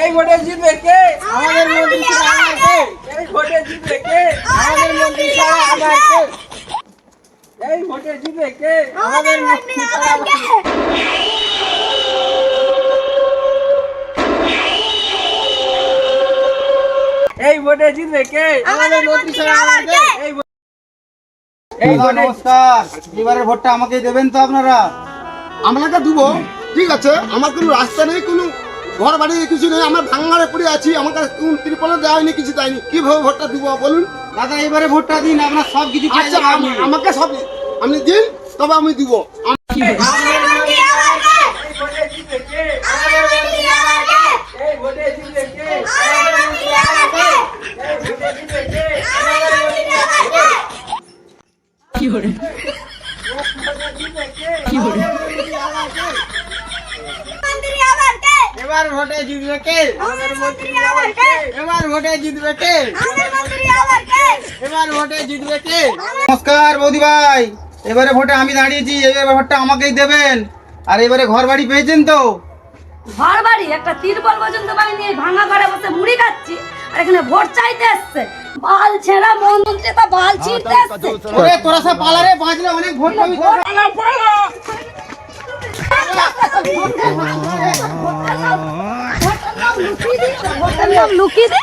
এই ভোটে জিতবে কে? আমাদের মন্ত্রী ছাড়া আমার কে? এই ভোটে জিতবে কে? আমাদের মন্ত্রী ছাড়া আমার কে? এই ভোটে জিতবে কে? আমাদের মন্ত্রী ছাড়া আমার কে? এই ভোটে জিতবে কে? আমাদের মন্ত্রী ছাড়া আমার কে? এই ভোটে নমস্কার, এবারের ভোটটা আমাকে দেবেন তো আপনারা? আপনাকে দিব, ঠিক আছে। আমার কোনো রাস্তা নেই, কোনো ঘর বাড়ি কিছু নেই, আমার ভাঙারে পড়ে আছি, আমার কাছে কোনো ত্রিপল দেওয়া হয়নি, কিছু দেয়নি, কিভাবে ভোটটা দিব বলুন? দাদা এবারে ভোটটা দিন, আপনার সব কিছু আচ্ছা আমাকে সব আপনি দিন, তবে আমি দিব। আমাদের মন্ত্রী আমার কে? এই ভোটে জিতবে কে? আমাদের মন্ত্রী আমার কে? এই ভোটে জিতবে কে? আমাদের মন্ত্রী আমার কে? এই ভোটে জিতবে কে? আমাদের মন্ত্রী আমার কে? কি করে? এবার ভোটে জিতবে কে? আমাদের মন্ত্রী আমার কে? এবার ভোটে জিতবে কে? আমাদের মন্ত্রী আমার কে? এবার ভোটে জিতবে কে? নমস্কার বৌদি ভাই, এবারে ভোটে আমি দাঁড়িয়েছি, এবারে ভোটটা আমাকেই দেবেন। আর এবারে ঘর বাড়ি পেয়েছেন তো? ঘর বাড়ি একটা তিরপল পর্যন্ত পাইনি, এই ভাঙা ঘরে বসে মুড়ি খাচ্ছি, আর এখানে ভোট চাইতে আসছে। বাল ছেঁড়া মন্ত্রী তো বাল ছিঁড়তে আসছে। ওরে তোরা সব পালারে, বাঁচলে অনেক ভোট পাবি। ভোটের নাম লুকিয়ে দে।